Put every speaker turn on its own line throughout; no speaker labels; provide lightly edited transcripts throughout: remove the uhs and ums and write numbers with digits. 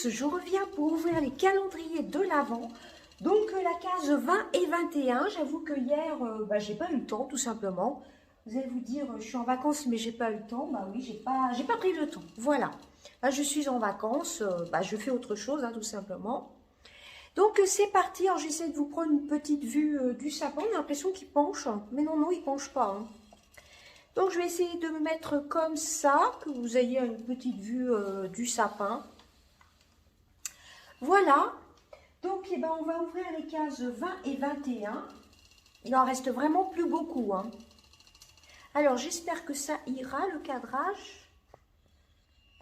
tous, je reviens pour ouvrir les calendriers de l'Avent. Donc la case 20 et 21, j'avoue que hier, j'ai pas eu le temps tout simplement. Vous allez vous dire, je suis en vacances mais j'ai pas eu le temps. Bah oui, j'ai pas pris le temps. Voilà. Là, je suis en vacances, je fais autre chose tout simplement. Donc c'est parti, alors j'essaie de vous prendre une petite vue du sapin. On a l'impression qu'il penche, mais non, il penche pas. Donc je vais essayer de me mettre comme ça, que vous ayez une petite vue du sapin. Voilà. Donc on va ouvrir les cases 20 et 21. Il en reste vraiment plus beaucoup. Alors j'espère que ça ira le cadrage.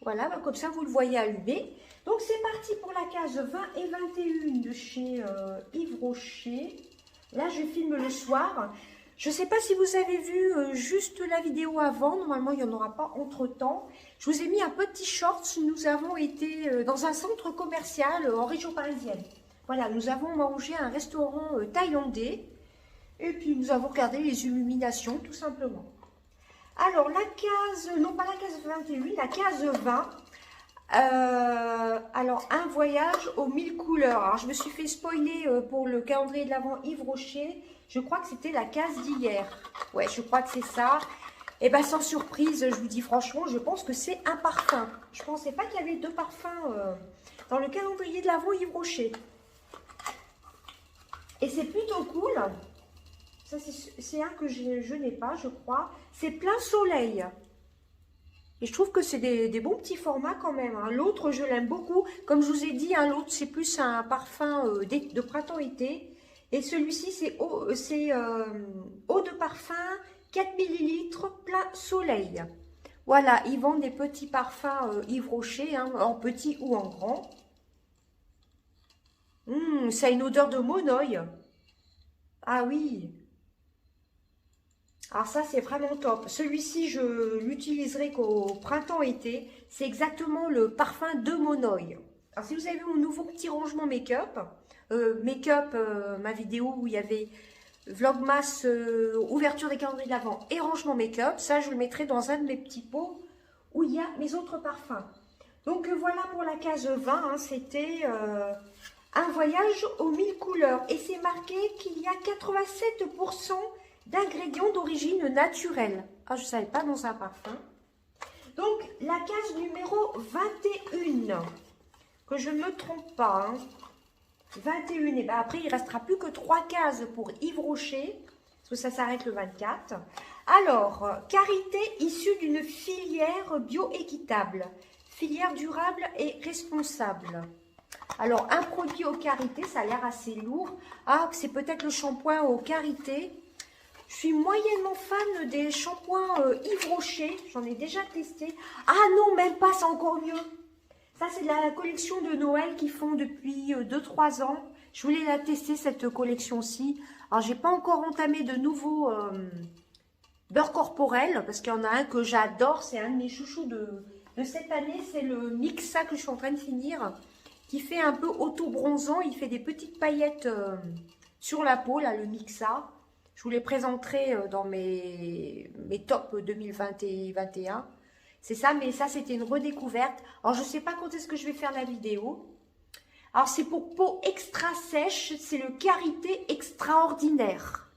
Voilà, comme ça vous le voyez allumé. Donc c'est parti pour la case 20 et 21 de chez Yves Rocher. Là je filme le soir. Je ne sais pas si vous avez vu juste la vidéo avant. Normalement il n'y en aura pas entre temps. Je vous ai mis un petit short. Nous avons été dans un centre commercial en région parisienne. Voilà, nous avons mangé à un restaurant thaïlandais. Et puis nous avons regardé les illuminations tout simplement. Alors la case, non pas la case 21, la case 20. Alors un voyage aux 1000 couleurs. Alors je me suis fait spoiler pour le calendrier de l'Avent Yves Rocher. Je crois que c'était la case d'hier. Ouais, je crois que c'est ça. Et bien sans surprise, je vous dis franchement, je pense que c'est un parfum. Je ne pensais pas qu'il y avait deux parfums dans le calendrier de l'Avent Yves Rocher. Et c'est plutôt cool. Ça c'est un que je n'ai pas, je crois. C'est Plein Soleil. Et je trouve que c'est des bons petits formats quand même. L'autre, je l'aime beaucoup. Comme je vous ai dit, l'autre, c'est plus un parfum de printemps-été. Et celui-ci, c'est eau de parfum, 4 ml, Plein Soleil. Voilà, ils vendent des petits parfums Yves Rocher, en petit ou en grand. Ça a une odeur de monoï. Ah oui. Alors ça, c'est vraiment top. Celui-ci, je l'utiliserai qu'au printemps-été. C'est exactement le parfum de monoï. Alors si vous avez vu mon nouveau petit rangement make-up, ma vidéo où il y avait Vlogmas, ouverture des calendriers de l'Avent et rangement make-up, ça je le mettrai dans un de mes petits pots où il y a mes autres parfums. Donc voilà pour la case 20, c'était un voyage aux 1000 couleurs. Et c'est marqué qu'il y a 87% d'ingrédients d'origine naturelle. Ah, je ne savais pas dans un parfum. Donc, la case numéro 21, que je ne me trompe pas. 21, et bien après, il ne restera plus que 3 cases pour Yves Rocher, parce que ça s'arrête le 24. Alors, karité issue d'une filière bio-équitable, filière durable et responsable. Alors, un produit au karité, ça a l'air assez lourd. Ah, c'est peut-être le shampoing au karité. Je suis moyennement fan des shampoings Yves Rocher. J'en ai déjà testé. Ah non, même pas, c'est encore mieux. Ça, c'est de la collection de Noël qu'ils font depuis 2-3 ans. Je voulais la tester, cette collection-ci. Alors, j'ai pas encore entamé de nouveaux beurre corporel, parce qu'il y en a un que j'adore. C'est un de mes chouchous de cette année. C'est le Mixa que je suis en train de finir, qui fait un peu auto-bronzant. Il fait des petites paillettes sur la peau, là, le Mixa. Je vous les présenterai dans mes tops 2020 et 2021. C'est ça, mais ça, c'était une redécouverte. Alors, je ne sais pas quand est-ce que je vais faire la vidéo. Alors, c'est pour peau extra sèche. C'est le Karité Extraordinaire.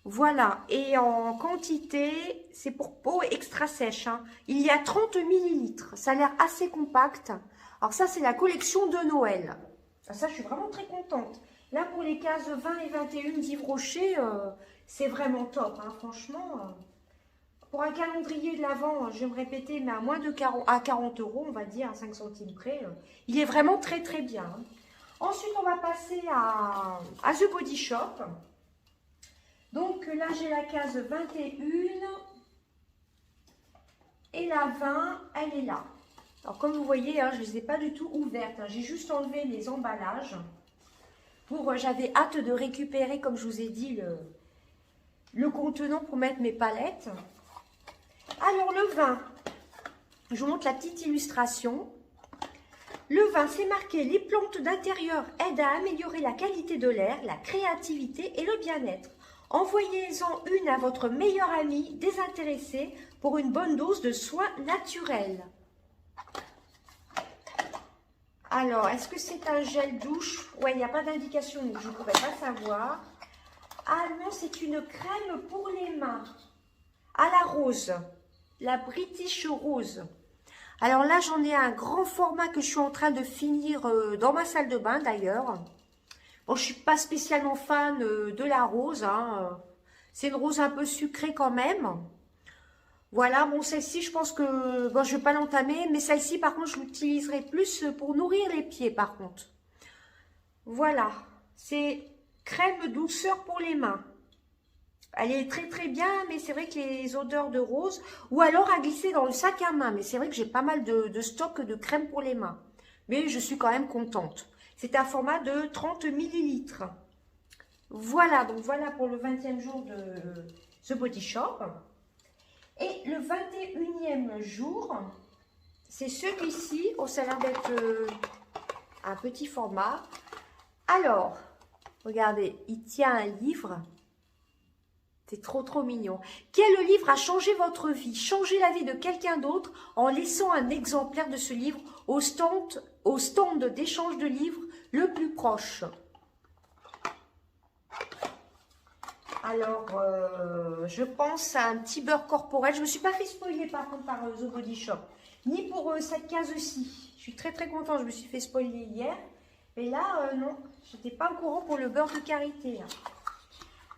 Voilà. Et en quantité, c'est pour peau extra sèche. Il y a 30 ml. Ça a l'air assez compact. Alors, ça, c'est la collection de Noël. Ça, je suis vraiment très contente. Là, pour les cases 20 et 21 d'Yves Rocher, c'est vraiment top, franchement. Pour un calendrier de l'Avent, je vais me répéter, mais à moins de 40 €, on va dire, à 5 centimes près, il est vraiment très très bien. Ensuite, on va passer à The Body Shop. Donc là, j'ai la case 21 et la 20, elle est là. Alors, comme vous voyez, je ne les ai pas du tout ouvertes. J'ai juste enlevé les emballages. J'avais hâte de récupérer, comme je vous ai dit, le contenant pour mettre mes palettes. Alors, le vin, je vous montre la petite illustration. Le vin, c'est marqué « Les plantes d'intérieur aident à améliorer la qualité de l'air, la créativité et le bien-être. Envoyez-en une à votre meilleur ami désintéressé pour une bonne dose de soins naturels. » Alors, est-ce que c'est un gel douche? Ouais, il n'y a pas d'indication, donc je ne pourrais pas savoir. Ah non, c'est une crème pour les mains. À la rose. La British Rose. Alors là, j'en ai un grand format que je suis en train de finir dans ma salle de bain d'ailleurs. Bon, je ne suis pas spécialement fan de la rose. Hein. C'est une rose un peu sucrée quand même. Voilà, bon, celle-ci, je pense que bon, je ne vais pas l'entamer. Mais celle-ci, par contre, je l'utiliserai plus pour nourrir les pieds, par contre. Voilà, c'est crème douceur pour les mains. Elle est très très bien, mais c'est vrai que les odeurs de rose, ou alors à glisser dans le sac à main. Mais c'est vrai que j'ai pas mal de stock de crème pour les mains. Mais je suis quand même contente. C'est un format de 30 millilitres. Voilà, donc voilà pour le 20e jour de The Body Shop. Et le 21e jour, c'est celui-ci. Oh, ça a l'air d'être un petit format. Alors, regardez, il tient un livre. C'est trop trop mignon. Quel livre a changé votre vie? Changez la vie de quelqu'un d'autre en laissant un exemplaire de ce livre au stand d'échange de livres le plus proche. Alors, je pense à un petit beurre corporel. Je ne me suis pas fait spoiler par contre par The Body Shop. Ni pour cette case-ci. Je suis très très contente. Je me suis fait spoiler hier. Mais là, non. Je n'étais pas au courant pour le beurre de karité. Hein.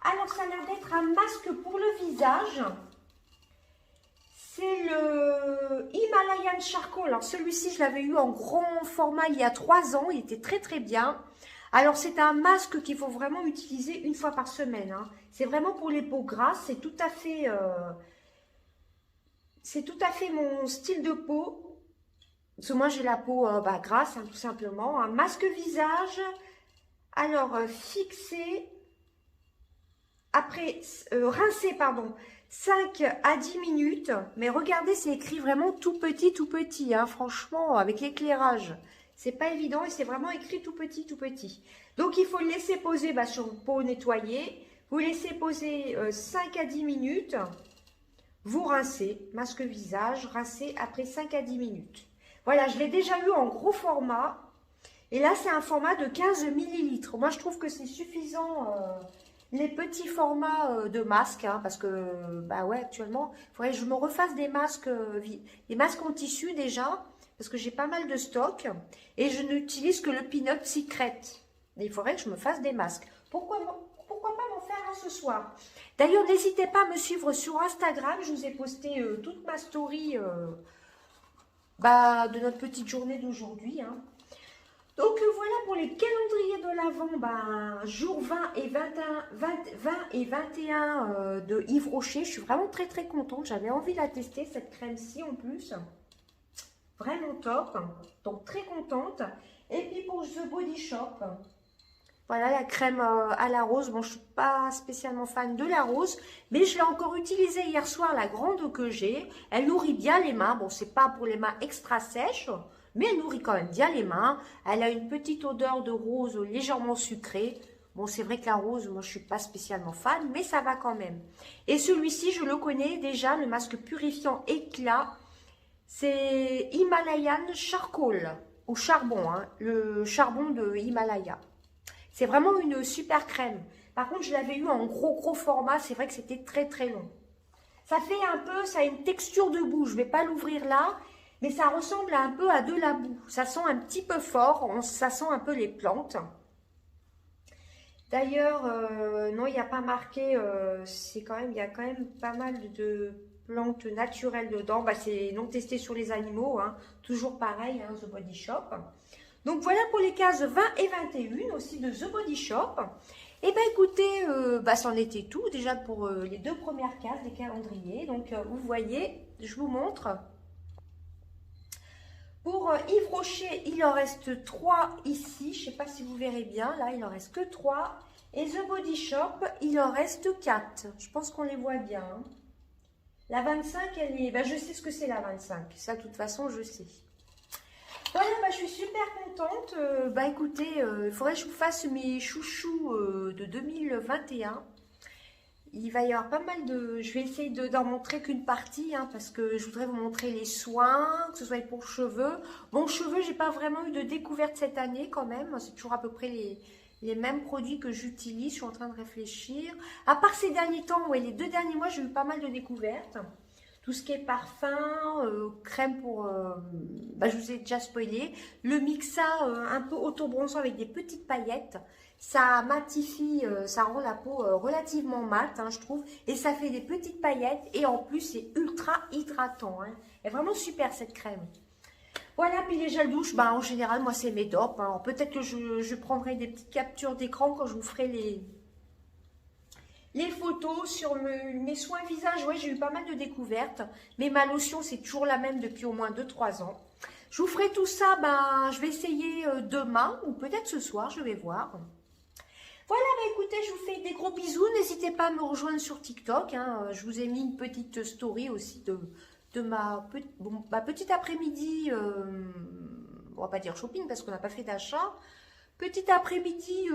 Alors, ça a l'air d'être un masque pour le visage. C'est le Himalayan Charcoal. Alors, celui-ci, je l'avais eu en grand format il y a 3 ans. Il était très, très bien. Alors, c'est un masque qu'il faut vraiment utiliser une fois par semaine. Hein. C'est vraiment pour les peaux grasses. C'est tout à fait mon style de peau. Parce que moi, j'ai la peau grasse, hein, tout simplement. Un masque visage. Alors, fixé. Après, rincer, pardon, 5 à 10 minutes. Mais regardez, c'est écrit vraiment tout petit, hein, franchement, avec l'éclairage. C'est pas évident et c'est vraiment écrit tout petit, tout petit. Donc, il faut le laisser poser sur une peau nettoyée. Vous laissez poser 5 à 10 minutes. Vous rincez, masque visage, rincez après 5 à 10 minutes. Voilà, je l'ai déjà eu en gros format. Et là, c'est un format de 15 millilitres. Moi, je trouve que c'est suffisant... les petits formats de masques, hein, parce que, bah ouais, actuellement, il faudrait que je me refasse des masques en tissu déjà, parce que j'ai pas mal de stock, et je n'utilise que le Peanut Secret. Et il faudrait que je me fasse des masques. Pourquoi pas m'en faire un ce soir? D'ailleurs, n'hésitez pas à me suivre sur Instagram, je vous ai posté toute ma story de notre petite journée d'aujourd'hui, hein. Donc voilà pour les calendriers de l'Avent, jour 20 et 21 de Yves Rocher. Je suis vraiment très très contente. J'avais envie de la tester, cette crème-ci en plus. Vraiment top. Donc très contente. Et puis pour The Body Shop, voilà la crème à la rose. Bon, je ne suis pas spécialement fan de la rose, mais je l'ai encore utilisée hier soir, la grande que j'ai. Elle nourrit bien les mains. Bon, c'est pas pour les mains extra sèches, mais elle nourrit quand même bien les mains. Elle a une petite odeur de rose légèrement sucrée. Bon, c'est vrai que la rose, moi, je ne suis pas spécialement fan, mais ça va quand même. Et celui-ci, je le connais déjà, le masque purifiant éclat. C'est Himalayan Charcoal, au charbon, hein, le charbon de Himalaya. C'est vraiment une super crème. Par contre, je l'avais eu en gros format. C'est vrai que c'était très très long. Ça fait un peu, ça a une texture de boue. Je ne vais pas l'ouvrir là. Mais ça ressemble un peu à de la boue. Ça sent un petit peu fort. Ça sent un peu les plantes. D'ailleurs, non, il n'y a pas marqué. Il y a quand même pas mal de plantes naturelles dedans. C'est non testé sur les animaux. Hein. Toujours pareil, hein, The Body Shop. Donc voilà pour les cases 20 et 21 aussi de The Body Shop. Et bien écoutez, c'en était tout déjà pour les 2 premières cases des calendriers. Donc vous voyez, je vous montre. Pour Yves Rocher, il en reste 3 ici. Je ne sais pas si vous verrez bien. Là, il en reste que 3. Et The Body Shop, il en reste 4. Je pense qu'on les voit bien. Hein. La 25, elle est... je sais ce que c'est la 25. Ça, de toute façon, je sais. Voilà, je suis super contente. Écoutez, il faudrait que je vous fasse mes chouchous de 2021. Il va y avoir pas mal de... Je vais essayer d'en montrer qu'une partie, hein, parce que je voudrais vous montrer les soins, que ce soit pour cheveux. Bon, cheveux, j'ai pas vraiment eu de découverte cette année quand même. C'est toujours à peu près les mêmes produits que j'utilise. Je suis en train de réfléchir. À part ces derniers temps, ouais, les 2 derniers mois, j'ai eu pas mal de découvertes. Tout ce qui est parfum, crème pour... je vous ai déjà spoilé. Le Mixa, un peu auto-bronzant avec des petites paillettes. Ça matifie, ça rend la peau relativement mate, hein, je trouve. Et ça fait des petites paillettes. Et en plus, c'est ultra hydratant. Hein. Elle est vraiment super, cette crème. Voilà, puis les gels douche, en général, moi, c'est mes dopes. Hein. Peut-être que je prendrai des petites captures d'écran quand je vous ferai les photos sur mes soins visage. Ouais, j'ai eu pas mal de découvertes. Mais ma lotion, c'est toujours la même depuis au moins 2-3 ans. Je vous ferai tout ça, je vais essayer demain ou peut-être ce soir, je vais voir. Voilà, écoutez, je vous fais des gros bisous. N'hésitez pas à me rejoindre sur TikTok. Hein. Je vous ai mis une petite story aussi de ma petite après-midi. On va pas dire shopping parce qu'on n'a pas fait d'achat. Petit après-midi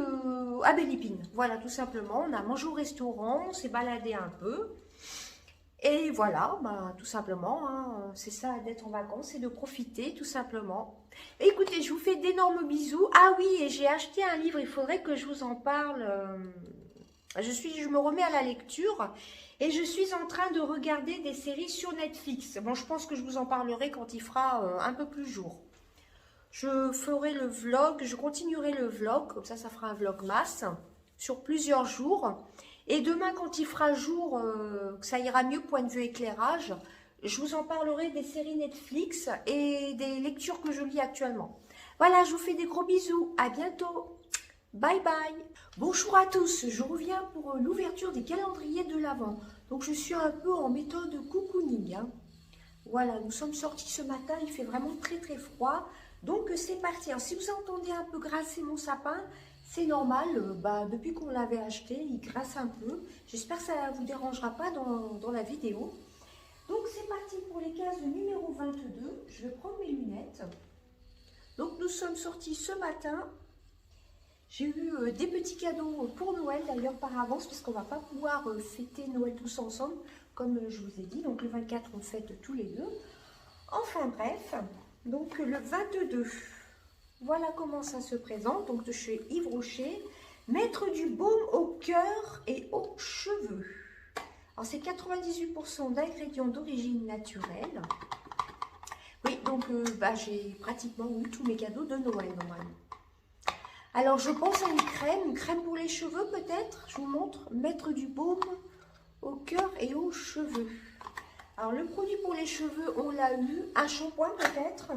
à Belle-Épine. Voilà, tout simplement. On a mangé au restaurant, on s'est baladé un peu. Et voilà, tout simplement, hein, c'est ça d'être en vacances, c'est de profiter, tout simplement. Écoutez, je vous fais d'énormes bisous. Ah oui, et j'ai acheté un livre, il faudrait que je vous en parle. Je me remets à la lecture et je suis en train de regarder des séries sur Netflix. Bon, je pense que je vous en parlerai quand il fera un peu plus jour. Je ferai le vlog, je continuerai le vlog, comme ça fera un vlogmas sur plusieurs jours. Et demain, quand il fera jour, que ça ira mieux point de vue éclairage, je vous en parlerai des séries Netflix et des lectures que je lis actuellement. Voilà, je vous fais des gros bisous. À bientôt. Bye bye. Bonjour à tous. Je reviens pour l'ouverture des calendriers de l'Avent. Donc, je suis un peu en méthode cocooning. Hein. Voilà, nous sommes sortis ce matin. Il fait vraiment très très froid. Donc, c'est parti. Alors, si vous entendez un peu grasser mon sapin, c'est normal, depuis qu'on l'avait acheté, il grasse un peu. J'espère que ça ne vous dérangera pas dans la vidéo. Donc c'est parti pour les cases numéro 22. Je vais prendre mes lunettes. Donc nous sommes sortis ce matin. J'ai eu des petits cadeaux pour Noël d'ailleurs par avance parce qu'on ne va pas pouvoir fêter Noël tous ensemble comme je vous ai dit. Donc le 24 on fête tous les deux. Enfin bref, donc le 22. Voilà comment ça se présente. Donc de chez Yves Rocher. Mettre du baume au cœur et aux cheveux. Alors c'est 98% d'ingrédients d'origine naturelle. Oui, donc j'ai pratiquement eu tous mes cadeaux de Noël normalement. Alors je pense à une crème pour les cheveux peut-être. Je vous montre. Mettre du baume au cœur et aux cheveux. Alors le produit pour les cheveux, on l'a eu. Un shampoing peut-être.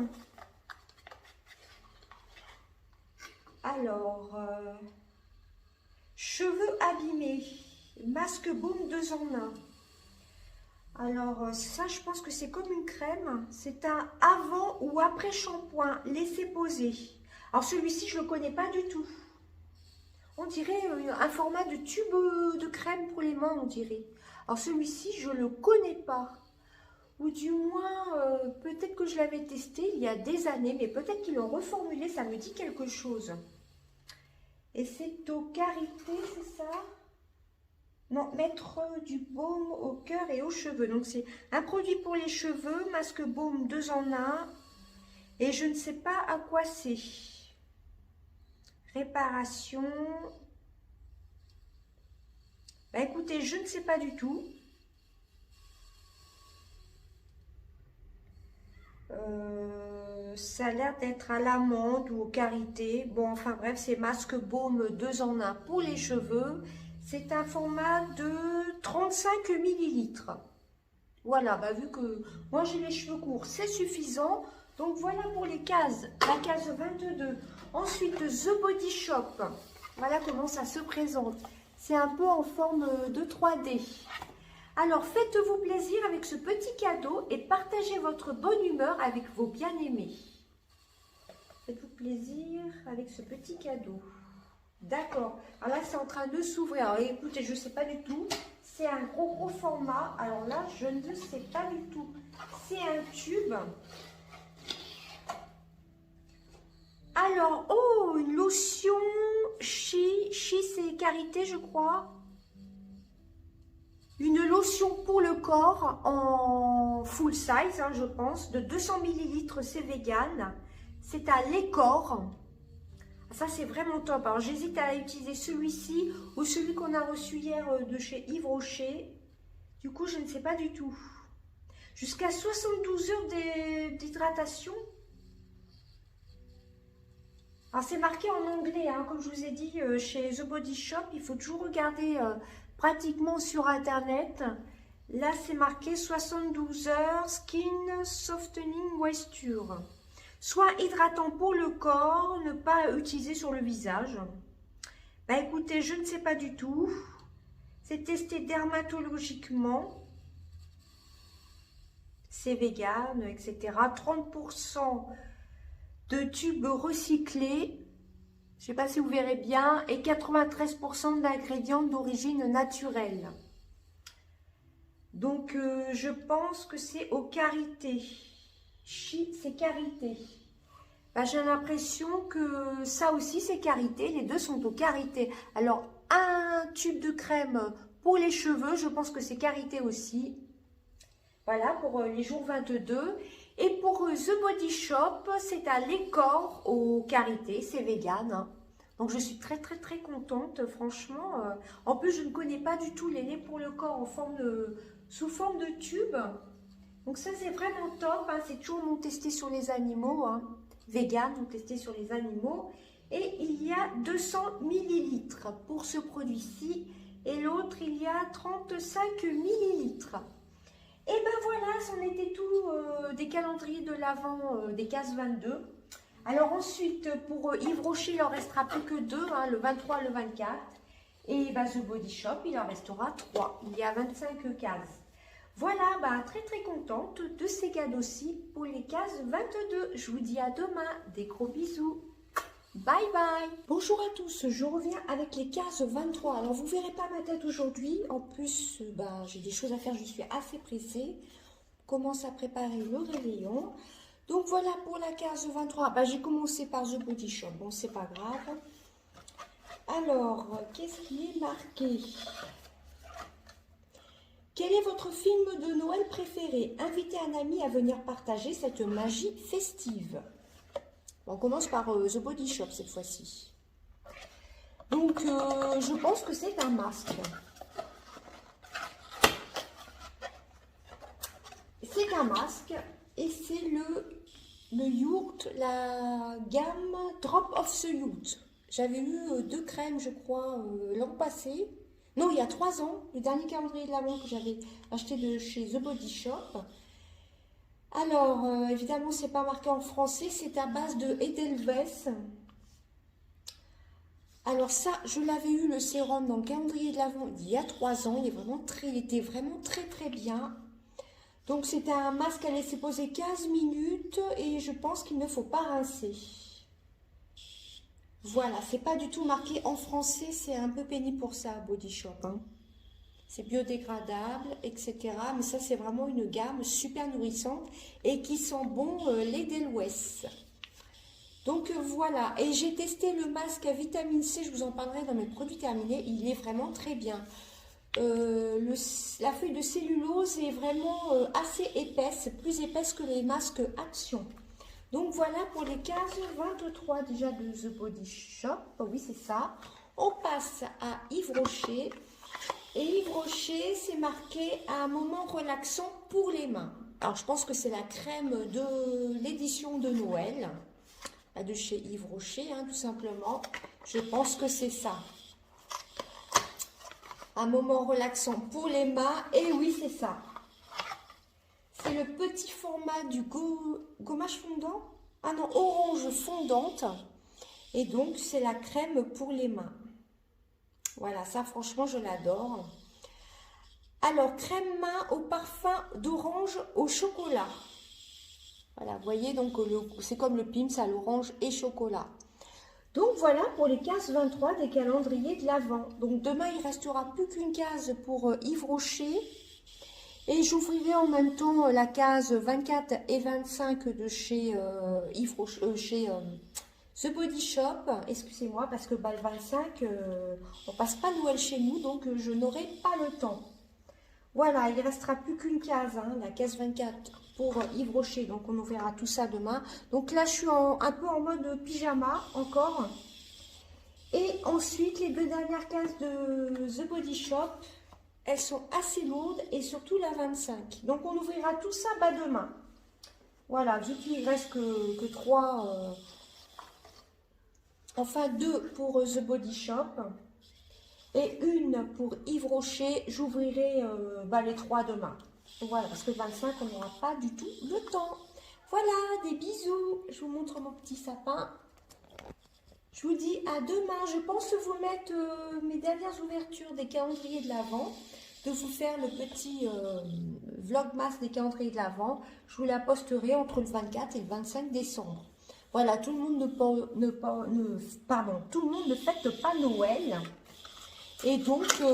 Alors, cheveux abîmés, masque baume 2 en 1. Alors, ça, je pense que c'est comme une crème. C'est un avant ou après shampoing, laissez poser. Alors, celui-ci, je ne le connais pas du tout. On dirait un format de tube de crème pour les mains, on dirait. Alors, celui-ci, je ne le connais pas. Ou du moins, peut-être que je l'avais testé il y a des années, mais peut-être qu'ils l'ont reformulé, ça me dit quelque chose. Et c'est au karité, c'est ça? Non, mettre du baume au cœur et aux cheveux. Donc, c'est un produit pour les cheveux, masque baume 2 en 1. Et je ne sais pas à quoi c'est. Réparation. Écoutez, je ne sais pas du tout. Ça a l'air d'être à l'amande ou au karité. Bon, enfin bref, c'est masque baume 2 en 1 pour les cheveux. C'est un format de 35 millilitres. Voilà, vu que moi j'ai les cheveux courts, c'est suffisant. Donc voilà pour les cases. La case 22. Ensuite, The Body Shop. Voilà comment ça se présente. C'est un peu en forme de 3D. Alors, faites-vous plaisir avec ce petit cadeau et partagez votre bonne humeur avec vos bien-aimés. Faites-vous plaisir avec ce petit cadeau. D'accord. Alors là, c'est en train de s'ouvrir. Alors, écoutez, je ne sais pas du tout. C'est un gros format. Alors là, je ne sais pas du tout. C'est un tube. Alors, oh, une lotion Chi, c'est karité, je crois. Une lotion pour le corps en full size, hein, je pense, de 200 ml, c'est vegan. C'est à Lécor. Ça, c'est vraiment top. Alors, j'hésite à utiliser celui-ci ou celui qu'on a reçu hier de chez Yves Rocher. Du coup, je ne sais pas du tout. Jusqu'à 72 heures d'hydratation. Alors, c'est marqué en anglais, hein, comme je vous ai dit, chez The Body Shop. Il faut toujours regarder pratiquement sur Internet. Là, c'est marqué 72 heures Skin Softening Moisture. Soit hydratant pour le corps, ne pas utiliser sur le visage. Bah écoutez, je ne sais pas du tout. C'est testé dermatologiquement. C'est vegan, etc. 30% de tubes recyclés. Je ne sais pas si vous verrez bien. Et 93% d'ingrédients d'origine naturelle. Donc, je pense que c'est au karité. C'est karité. Ben, j'ai l'impression que ça aussi c'est karité. Les deux sont au karité. Alors, un tube de crème pour les cheveux, je pense que c'est karité aussi. Voilà, pour les jours 22. Et pour The Body Shop, c'est à Lécor au karité. C'est vegan. Hein. Donc, je suis très, très, très contente, franchement. En plus, je ne connais pas du tout les laits pour le corps en forme sous forme de tube. Donc ça, c'est vraiment top. Hein. C'est toujours non testé sur les animaux. Hein. Vegan, non testé sur les animaux. Et il y a 200 millilitres pour ce produit-ci. Et l'autre, il y a 35 millilitres. Et ben voilà, c'en était tout des calendriers de l'Avent des cases 22. Alors ensuite, pour Yves Rocher, il en restera plus que deux, hein, le 23 et le 24. Et ben, The Body Shop, il en restera 3. Il y a 25 cases. Voilà, bah, très très contente de ces cadeaux-ci pour les cases 22. Je vous dis à demain, des gros bisous. Bye bye. Bonjour à tous, je reviens avec les cases 23. Alors vous ne verrez pas ma tête aujourd'hui. En plus, bah, j'ai des choses à faire, je suis assez pressée. On commence à préparer le réveillon. Donc voilà pour la case 23. Bah, j'ai commencé par The Body Shop, bon c'est pas grave. Alors, qu'est-ce qui est marqué ? Quel est votre film de Noël préféré? Invitez un ami à venir partager cette magie festive. On commence par The Body Shop cette fois-ci. Donc, je pense que c'est un masque. C'est un masque et c'est le Youth, la gamme Drop of the Youth. J'avais eu 2 crèmes, je crois, l'an passé. Non, il y a 3 ans, le dernier calendrier de l'Avent que j'avais acheté de chez The Body Shop. Alors, évidemment, c'est pas marqué en français, c'est à base de Edelweiss. Alors ça, je l'avais eu le sérum dans le calendrier de l'Avent il y a 3 ans. Il était vraiment très très bien. Donc c'était un masque à laisser poser 15 minutes et je pense qu'il ne faut pas rincer. Voilà, c'est pas du tout marqué en français, c'est un peu pénible pour ça, Body Shop. Hein. C'est biodégradable, etc. Mais ça, c'est vraiment une gamme super nourrissante et qui sent bon l'Edelweiss. Donc voilà, et j'ai testé le masque à vitamine C, je vous en parlerai dans mes produits terminés, il est vraiment très bien. La feuille de cellulose est vraiment assez épaisse, plus épaisse que les masques Action. Donc voilà pour les cases 23 déjà de The Body Shop. Oh oui, c'est ça. On passe à Yves Rocher. Et Yves Rocher, c'est marqué à un moment relaxant pour les mains. Alors je pense que c'est la crème de l'édition de Noël. De chez Yves Rocher, hein, tout simplement. Je pense que c'est ça. Un moment relaxant pour les mains. Et oui, c'est ça. C'est le petit format du gommage fondant. Ah non, orange fondante. Et donc, c'est la crème pour les mains. Voilà, ça, franchement, je l'adore. Alors, crème main au parfum d'orange au chocolat. Voilà, vous voyez, donc c'est comme le Pim's à l'orange et chocolat. Donc voilà pour les cases 23 des calendriers de l'Avent. Donc demain, il ne restera plus qu'une case pour Yves Rocher. Et j'ouvrirai en même temps la case 24 et 25 de chez Yves Rocher, chez The Body Shop. Excusez-moi, parce que bah, le 25, on passe pas Noël chez nous, donc je n'aurai pas le temps. Voilà, il ne restera plus qu'une case, hein, la case 24 pour Yves Rocher. Donc, on ouvrira tout ça demain. Donc là, je suis un peu en mode pyjama encore. Et ensuite, les 2 dernières cases de The Body Shop, elles sont assez lourdes et surtout la 25. Donc, on ouvrira tout ça demain. Voilà, vu qu'il ne reste que 3, enfin 2 pour The Body Shop et une pour Yves Rocher. J'ouvrirai les 3 demain. Voilà, parce que 25, on n'aura pas du tout le temps. Voilà, des bisous. Je vous montre mon petit sapin. Je vous dis à demain. Je pense vous mettre mes dernières ouvertures des calendriers de l'Avent, de vous faire le petit vlogmas des calendriers de l'Avent. Je vous la posterai entre le 24 et le 25 décembre. Voilà, tout le monde tout le monde ne fête pas Noël. Et donc, il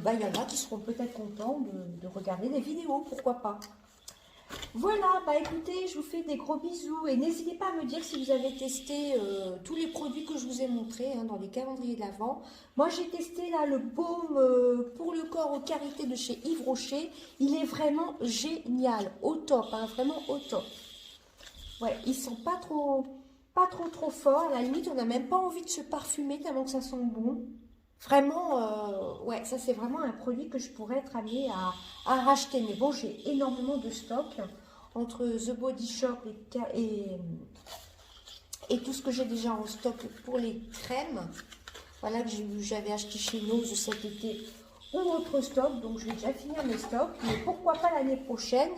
y en a qui seront peut-être contents de regarder des vidéos, pourquoi pas. Voilà, écoutez, je vous fais des gros bisous et n'hésitez pas à me dire si vous avez testé tous les produits que je vous ai montrés dans les calendriers de l'Avent. Moi, j'ai testé là le baume pour le corps aux Karité de chez Yves Rocher. Il est vraiment génial, au top, vraiment au top. Ouais, ils sont pas trop forts. À la limite, on n'a même pas envie de se parfumer tellement que ça sent bon. Vraiment, ouais, ça c'est vraiment un produit que je pourrais être amenée à racheter. Mais bon, j'ai énormément de stock entre The Body Shop et tout ce que j'ai déjà en stock pour les crèmes. Voilà que j'avais acheté chez Nose cet été ou autre stock. Donc je vais déjà finir mes stocks. Mais pourquoi pas l'année prochaine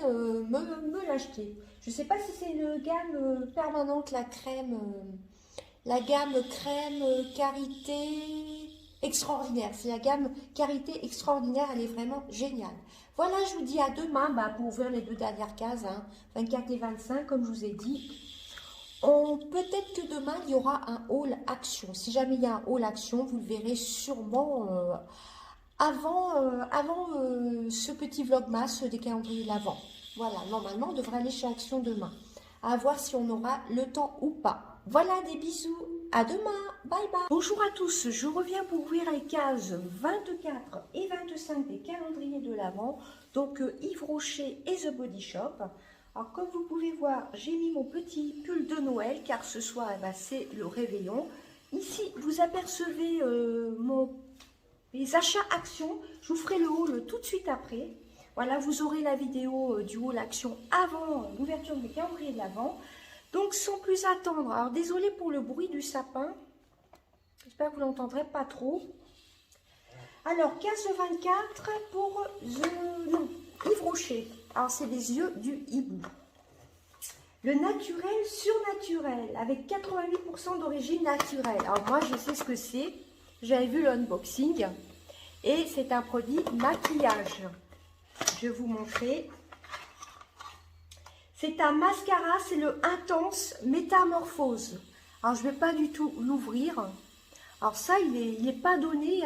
me l'acheter. Je ne sais pas si c'est une gamme permanente, la gamme crème Karité extraordinaire. C'est la gamme Karité extraordinaire, elle est vraiment géniale. Voilà, je vous dis à demain pour ouvrir les 2 dernières cases, 24 et 25, comme je vous ai dit. Peut-être que demain, il y aura un haul action. Si jamais il y a un haul action, vous le verrez sûrement avant ce petit vlogmas des calendriers de l'Avent. Voilà, normalement, on devrait aller chez Action demain. À voir si on aura le temps ou pas. Voilà, des bisous. À demain. Bye bye. Bonjour à tous. Je reviens pour ouvrir les cases 24 et 25 des calendriers de l'Avent. Donc, Yves Rocher et The Body Shop. Alors, comme vous pouvez voir, j'ai mis mon petit pull de Noël car ce soir, c'est le réveillon. Ici, vous apercevez mes achats actions. Je vous ferai le haul tout de suite après. Voilà, vous aurez la vidéo du haul action avant l'ouverture des calendriers de l'Avent. Donc, sans plus attendre, alors désolé pour le bruit du sapin. J'espère que vous l'entendrez pas trop. Alors, case 24 pour Yves Rocher. Alors, c'est les yeux du hibou. Le naturel surnaturel, avec 88% d'origine naturelle. Alors, moi, je sais ce que c'est. J'avais vu l'unboxing. Et c'est un produit maquillage. Je vais vous montrer. C'est un mascara, c'est le Intense Métamorphose. Alors, je ne vais pas du tout l'ouvrir. Alors, ça, il n'est pas donné.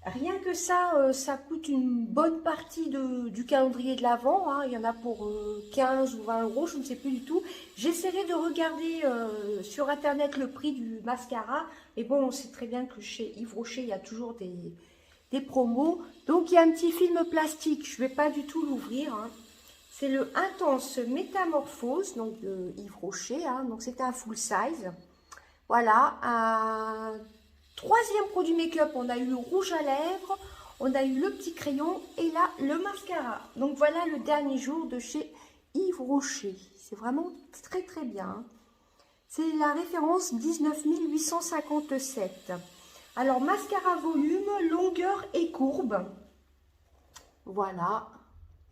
Rien que ça, ça coûte une bonne partie du calendrier de l'Avent. Il y en a pour 15 ou 20 euros, je ne sais plus du tout. J'essaierai de regarder sur Internet le prix du mascara. Mais bon, on sait très bien que chez Yves Rocher, il y a toujours des promos. Donc, il y a un petit film plastique. Je ne vais pas du tout l'ouvrir. C'est le Intense Métamorphose, donc de Yves Rocher. Donc, c'est un full size. Voilà, un troisième produit make-up. On a eu le rouge à lèvres, on a eu le petit crayon et là, le mascara. Donc, voilà le dernier jour de chez Yves Rocher. C'est vraiment très, très bien. C'est la référence 19 857. Alors, mascara volume, longueur et courbe. Voilà.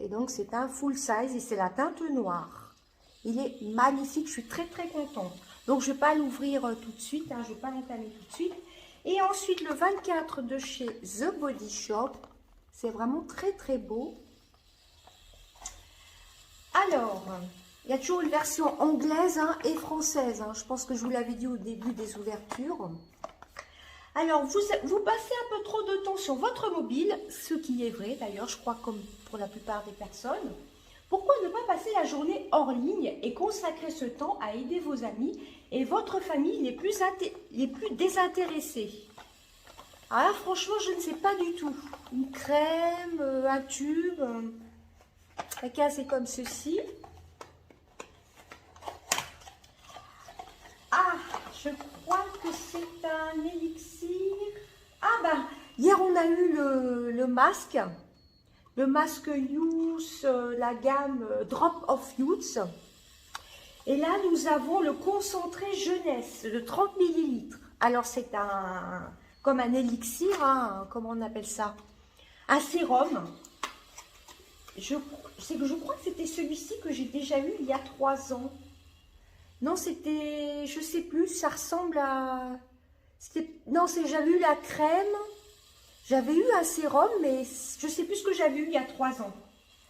Et donc, c'est un full size et c'est la teinte noire. Il est magnifique, je suis très, très contente. Donc, je ne vais pas l'ouvrir tout de suite, je ne vais pas l'entamer tout de suite. Et ensuite, le 24 de chez The Body Shop. C'est vraiment très, très beau. Alors, il y a toujours une version anglaise et française. Je pense que je vous l'avais dit au début des ouvertures. Alors, vous passez un peu trop de temps sur votre mobile, ce qui est vrai d'ailleurs, je crois comme pour la plupart des personnes. Pourquoi ne pas passer la journée hors ligne et consacrer ce temps à aider vos amis et votre famille les plus désintéressés? Ah là, franchement, je ne sais pas du tout. Une crème, un tube. Ok, c'est comme ceci. Ah, je crois que c'est un élixir. Ah bah, hier on a eu le masque. Le masque Youth, la gamme Drop of Youth. Et là, nous avons le concentré jeunesse de 30 millilitres. Alors, c'est comme un élixir, hein, comment on appelle ça? Un sérum. Je crois que c'était celui-ci que j'ai déjà eu il y a 3 ans. Non, c'était, je sais plus, ça ressemble à... Non, j'avais eu la crème, j'avais eu un sérum, mais je sais plus ce que j'avais eu il y a 3 ans.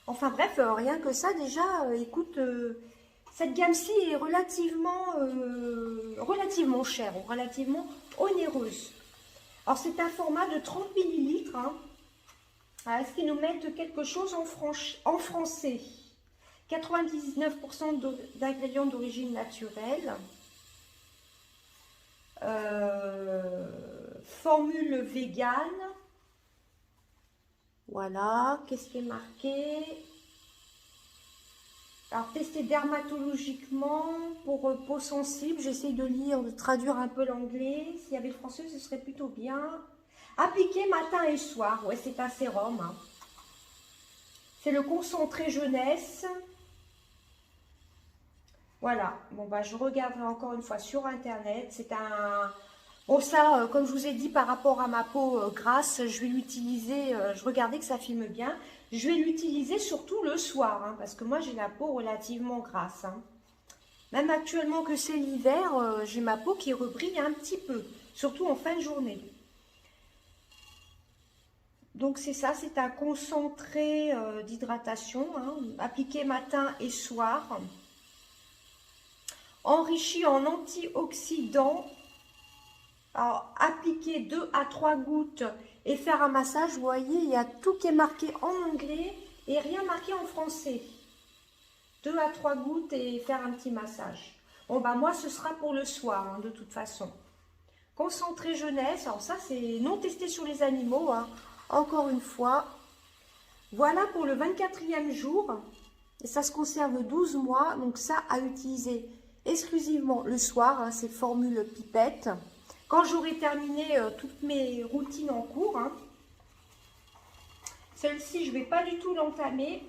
Enfin bref, rien que ça, déjà, écoute, cette gamme-ci est relativement chère, ou relativement onéreuse. Alors, c'est un format de 30 millilitres. Hein. Est-ce qu'ils nous mettent quelque chose en français? 99% d'ingrédients d'origine naturelle. Formule végane. Voilà, qu'est-ce qui est marqué? Alors, testé dermatologiquement pour peau sensible. J'essaie de lire, de traduire un peu l'anglais. S'il y avait le français, ce serait plutôt bien. Appliqué matin et soir. Ouais, c'est un sérum. Hein. C'est le concentré jeunesse. Voilà. Bon, bah, je regarderai encore une fois sur Internet. C'est un... Bon, ça, comme je vous ai dit, par rapport à ma peau grasse, je vais l'utiliser. Je regardais que ça filme bien. Je vais l'utiliser surtout le soir, hein, parce que moi, j'ai la peau relativement grasse. Hein. Même actuellement que c'est l'hiver, j'ai ma peau qui rebrille un petit peu, surtout en fin de journée. Donc, c'est ça, c'est un concentré d'hydratation, hein, appliqué matin et soir. Enrichi en antioxydants. Alors, appliquer 2 à 3 gouttes et faire un massage. Vous voyez, il y a tout qui est marqué en anglais et rien marqué en français. 2 à 3 gouttes et faire un petit massage. Bon, bah moi, ce sera pour le soir, hein, de toute façon. Concentré jeunesse. Alors ça, c'est non testé sur les animaux. Hein. Encore une fois. Voilà pour le 24e jour. Et ça se conserve 12 mois. Donc ça, à utiliser exclusivement le soir. Hein, c'est formule pipette. Quand j'aurai terminé toutes mes routines en cours, hein. Celle-ci, je ne vais pas du tout l'entamer.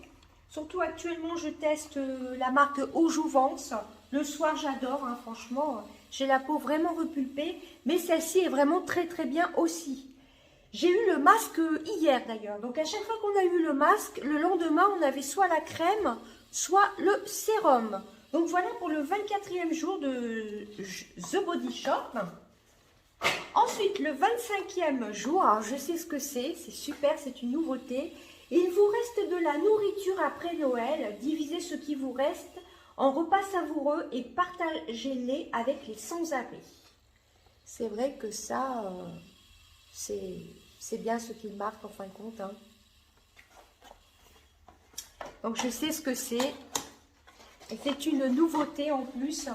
Surtout actuellement, je teste la marque Eau Jouvence. Le soir, j'adore, hein, franchement. J'ai la peau vraiment repulpée. Mais celle-ci est vraiment très très bien aussi. J'ai eu le masque hier d'ailleurs. Donc à chaque fois qu'on a eu le masque, le lendemain, on avait soit la crème, soit le sérum. Donc voilà pour le 24e jour de The Body Shop. Ensuite, le 25e jour, alors je sais ce que c'est super, c'est une nouveauté. Il vous reste de la nourriture après Noël, divisez ce qui vous reste en repas savoureux et partagez-les avec les sans-abri. C'est vrai que ça, c'est bien ce qu'il marque en fin de compte. Hein. Donc je sais ce que c'est. Et c'est une nouveauté en plus.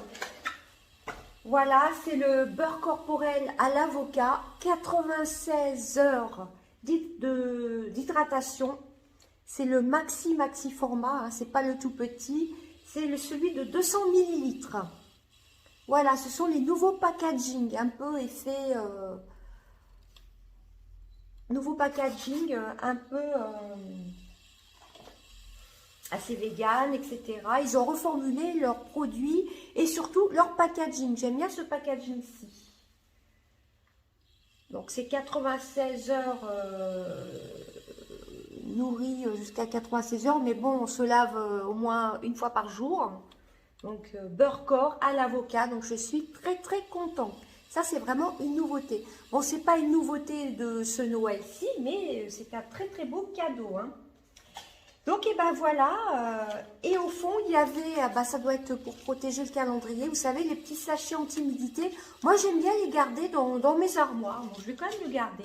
Voilà, c'est le beurre corporel à l'avocat, 96 heures d'hydratation. C'est le maxi format, hein, c'est pas le tout petit, c'est celui de 200 millilitres. Voilà, ce sont les nouveaux packaging, un peu effet, nouveau packaging, un peu assez vegan, etc. Ils ont reformulé leurs produits et surtout leur packaging. J'aime bien ce packaging-ci. Donc, c'est 96 heures nourri jusqu'à 96 heures. Mais bon, on se lave au moins une fois par jour. Donc, beurre corps à l'avocat. Donc, je suis très, très contente. Ça, c'est vraiment une nouveauté. Bon, c'est pas une nouveauté de ce Noël-ci, mais c'est un très, très beau cadeau, hein. Donc, et ben voilà, et au fond, il y avait, ça doit être pour protéger le calendrier, vous savez, les petits sachets anti-humidité. Moi, j'aime bien les garder dans mes armoires, donc je vais quand même le garder.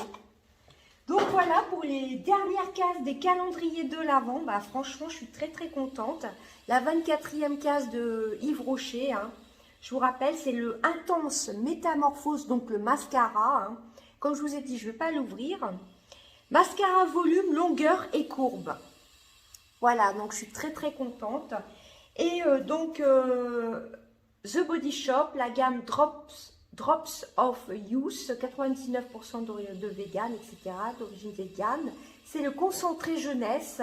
Donc voilà, pour les dernières cases des calendriers de l'Avent, franchement, je suis très très contente. La 24e case de Yves Rocher, hein. Je vous rappelle, c'est le Intense Métamorphose, donc le mascara, hein. Comme je vous ai dit, je ne vais pas l'ouvrir. Mascara volume, longueur et courbe. Voilà, donc je suis très très contente. Et The Body Shop, la gamme Drops of Youth, 99% de vegan, etc., d'origine végane. C'est le concentré jeunesse.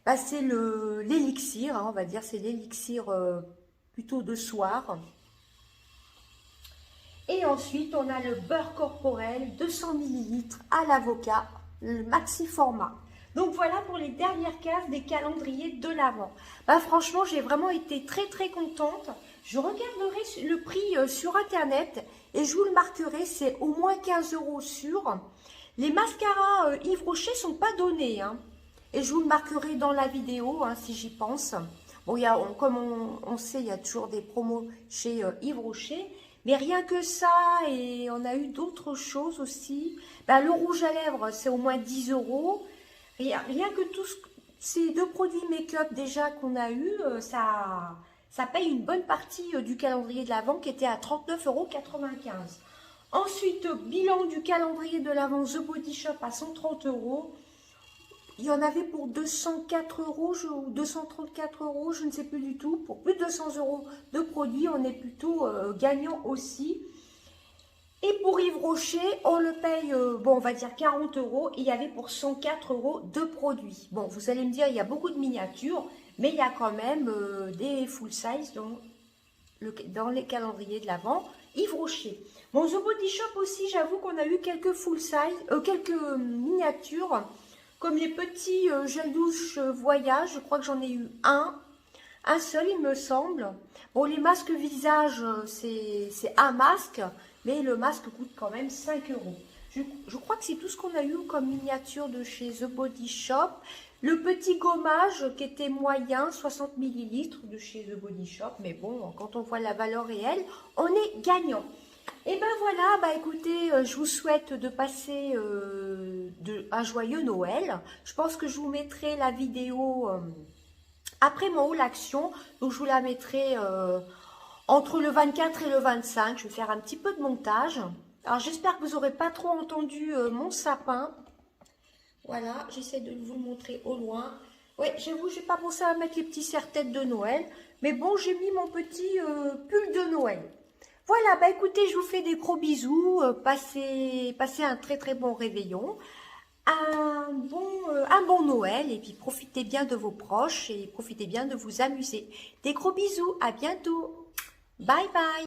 Bah, c'est l'élixir, hein, on va dire, c'est l'élixir plutôt de soir. Et ensuite, on a le beurre corporel, 200 ml à l'avocat, le maxi format. Donc voilà pour les dernières cases des calendriers de l'Avent. Bah, franchement, j'ai vraiment été très très contente. Je regarderai le prix sur internet et je vous le marquerai, c'est au moins 15 € sûr. Les mascaras Yves Rocher sont pas donnés, hein. Et je vous le marquerai dans la vidéo, hein, si j'y pense. Bon, comme on sait, il y a toujours des promos chez Yves Rocher. Mais rien que ça, et on a eu d'autres choses aussi. Ben, le rouge à lèvres, c'est au moins 10 €. Rien que tous ces deux produits make-up déjà qu'on a eu, ça paye une bonne partie du calendrier de l'Avent qui était à 39,95 €. Ensuite, bilan du calendrier de l'Avent The Body Shop à 130 €. Il y en avait pour 204 € ou 234 €, je ne sais plus du tout. Pour plus de 200 € de produits, on est plutôt gagnant aussi. Et pour Yves Rocher, on le paye, bon, on va dire 40 €. Et il y avait pour 104 € de produits. Bon, vous allez me dire, il y a beaucoup de miniatures, mais il y a quand même des full size dans les calendriers de l'Avent. Yves Rocher. Bon, The Body Shop aussi, j'avoue qu'on a eu quelques full size, quelques miniatures. Comme les petits gel douche voyage, je crois que j'en ai eu un seul il me semble. Bon, les masques visage, c'est un masque, mais le masque coûte quand même 5 €. Je crois que c'est tout ce qu'on a eu comme miniature de chez The Body Shop. Le petit gommage qui était moyen, 60 ml de chez The Body Shop, mais bon, quand on voit la valeur réelle, on est gagnant. Et ben voilà, bah écoutez, je vous souhaite de passer un joyeux Noël. Je pense que je vous mettrai la vidéo après mon haul action. Donc je vous la mettrai entre le 24 et le 25. Je vais faire un petit peu de montage. Alors j'espère que vous n'aurez pas trop entendu mon sapin. Voilà, j'essaie de vous le montrer au loin. Oui, j'avoue, j'ai pas pensé à mettre les petits serre-têtes de Noël. Mais bon, j'ai mis mon petit pull de Noël. Voilà, bah écoutez, je vous fais des gros bisous, passez un très très bon réveillon, un bon Noël, et puis profitez bien de vos proches et profitez bien de vous amuser. Des gros bisous, à bientôt, bye bye.